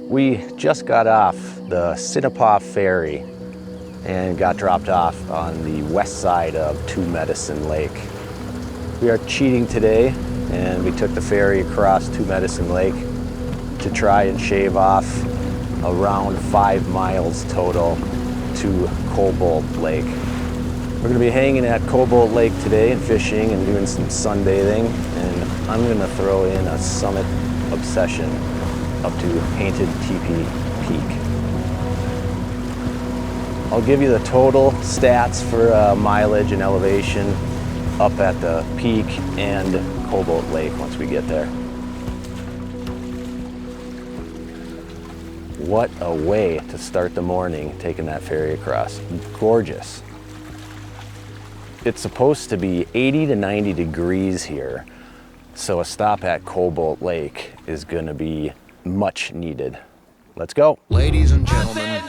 We just got off the Sinopah ferry and got dropped off on the west side of Two Medicine Lake. We are cheating today, and we took the ferry across Two Medicine Lake to try and shave off around 5 miles total to Cobalt Lake. We're going to be hanging at Cobalt Lake today and fishing and doing some sunbathing, and I'm going to throw in a summit obsession up to Painted Tepee Peak. I'll give you the total stats for mileage and elevation up at the peak and Cobalt Lake once we get there. What a way to start the morning taking that ferry across. Gorgeous. It's supposed to be 80 to 90 degrees here, so a stop at Cobalt Lake is going to be much needed. Let's go. Ladies and gentlemen.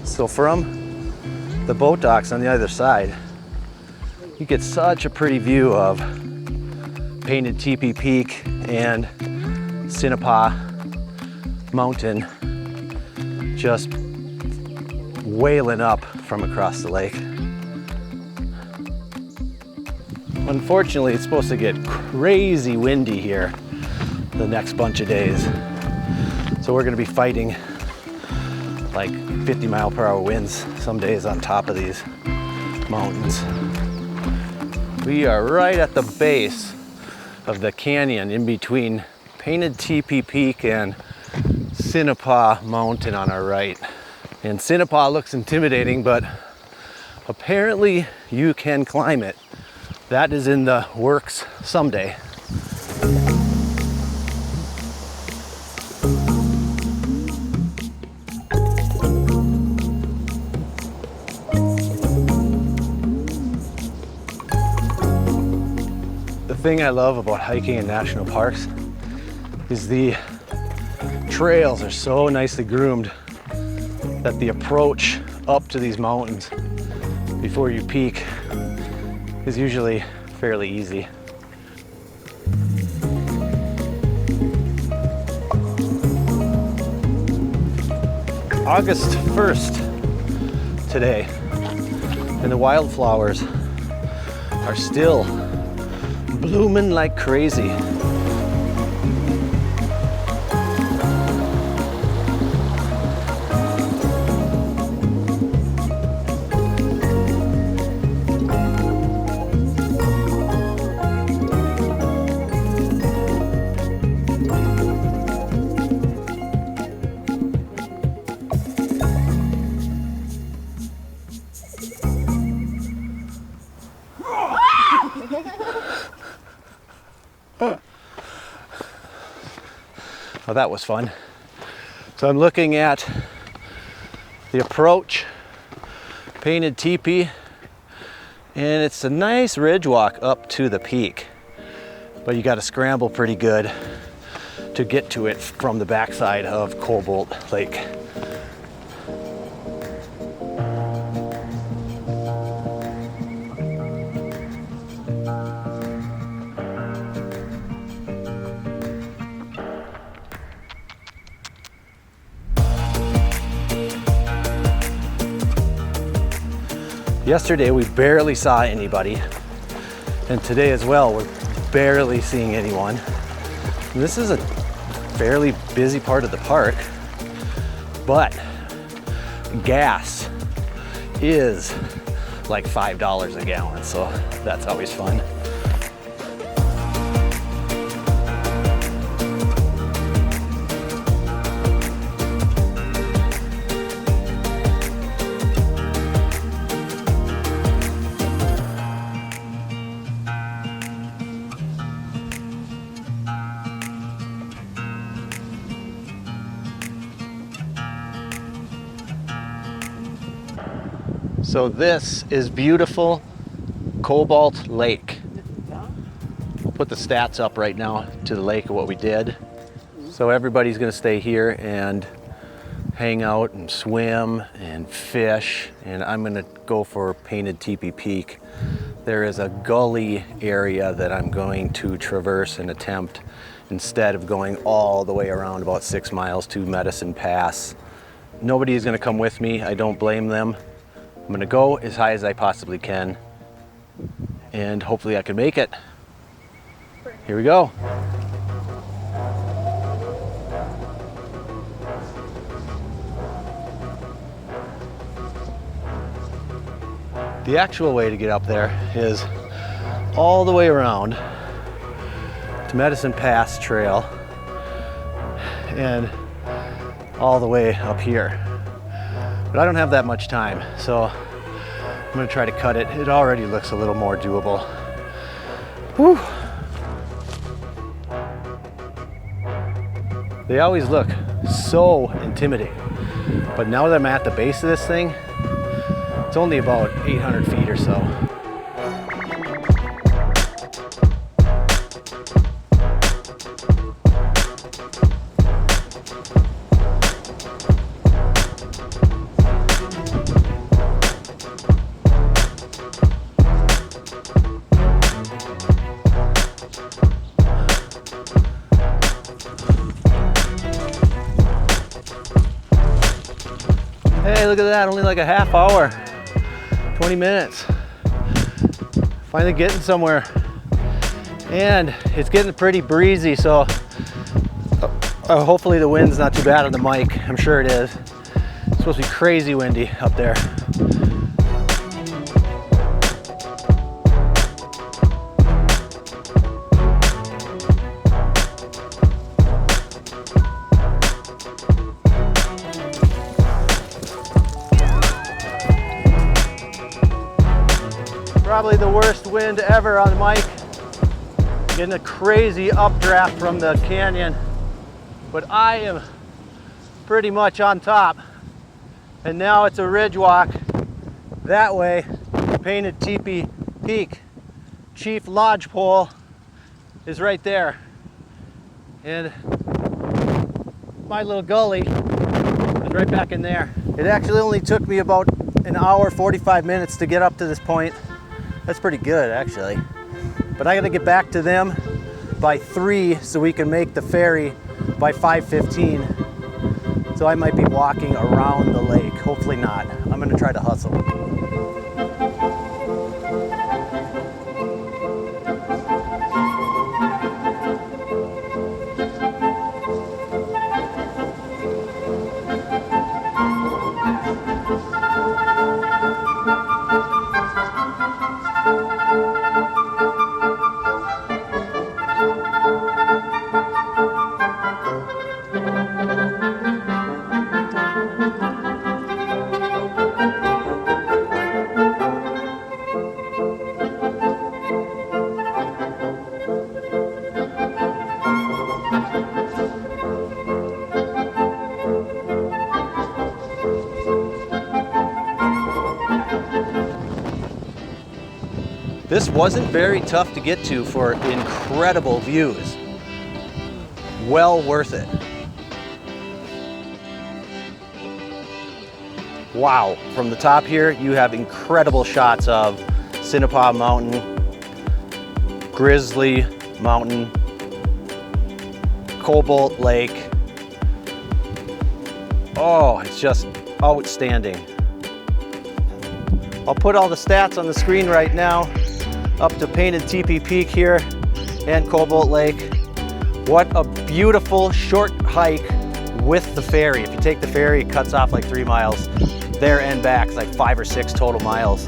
So from the boat docks on the other side, you get such a pretty view of Painted Tepee Peak and Sinopah Mountain just wailing up from across the lake. Unfortunately, it's supposed to get crazy windy here the next bunch of days. So we're gonna be fighting like 50-mile-per-hour winds some days on top of these mountains. We are right at the base of the canyon in between Painted Tepee Peak and Sinopah Mountain on our right. And Sinopah looks intimidating, but apparently you can climb it. That is in the works someday. The thing I love about hiking in national parks is the trails are so nicely groomed that the approach up to these mountains before you peak is usually fairly easy. August 1st today, and the wildflowers are still blooming like crazy. Well, that was fun. So I'm looking at the approach, Painted Tepee, and it's a nice ridge walk up to the peak, but you got to scramble pretty good to get to it from the backside of Cobalt Lake. Yesterday we barely saw anybody, and today as well we're barely seeing anyone. And this is a fairly busy part of the park, but gas is like $5 a gallon, so that's always fun. So this is beautiful Cobalt Lake. We'll put the stats up right now to the lake of what we did. So everybody's gonna stay here and hang out and swim and fish, and I'm gonna go for Painted Tepee Peak. There is a gully area that I'm going to traverse and attempt instead of going all the way around about 6 miles to Medicine Pass. Nobody is gonna come with me, I don't blame them. I'm gonna go as high as I possibly can, and hopefully I can make it. Here we go. The actual way to get up there is all the way around to Medicine Pass Trail and all the way up here. But I don't have that much time, so I'm gonna try to cut it. It already looks a little more doable. Whew. They always look so intimidating, but now that I'm at the base of this thing, it's only about 800 feet or so. Hey, look at that, only like a half hour. 20 minutes. Finally getting somewhere. And it's getting pretty breezy, so hopefully the wind's not too bad on the mic. I'm sure it is. It's supposed to be crazy windy up there. Probably the worst wind ever on the mic. Getting a crazy updraft from the canyon, but I am pretty much on top. And now it's a ridge walk that way, Painted Tepee Peak. Chief Lodgepole is right there. And my little gully is right back in there. It actually only took me about an hour, 45 minutes to get up to this point. That's pretty good, actually. But I gotta get back to them by 3 so we can make the ferry by 5:15. So I might be walking around the lake. Hopefully not. I'm gonna try to hustle. This wasn't very tough to get to for incredible views. Well worth it. Wow, from the top here, you have incredible shots of Sinopah Mountain, Grizzly Mountain, Cobalt Lake. Oh, it's just outstanding. I'll put all the stats on the screen right now, up to Painted Tepee Peak here and Cobalt Lake. What a beautiful short hike with the ferry. If you take the ferry, it cuts off like 3 miles there and back. It's like 5 or 6 total miles.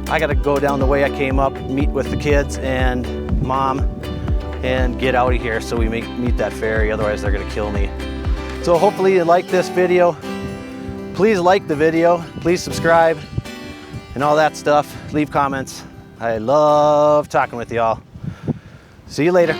I gotta go down the way I came up, meet with the kids and mom, and get out of here so we meet that ferry, otherwise they're gonna kill me. So hopefully you like this video. Please like the video, please subscribe, and all that stuff. Leave comments. I love talking with y'all. See you later.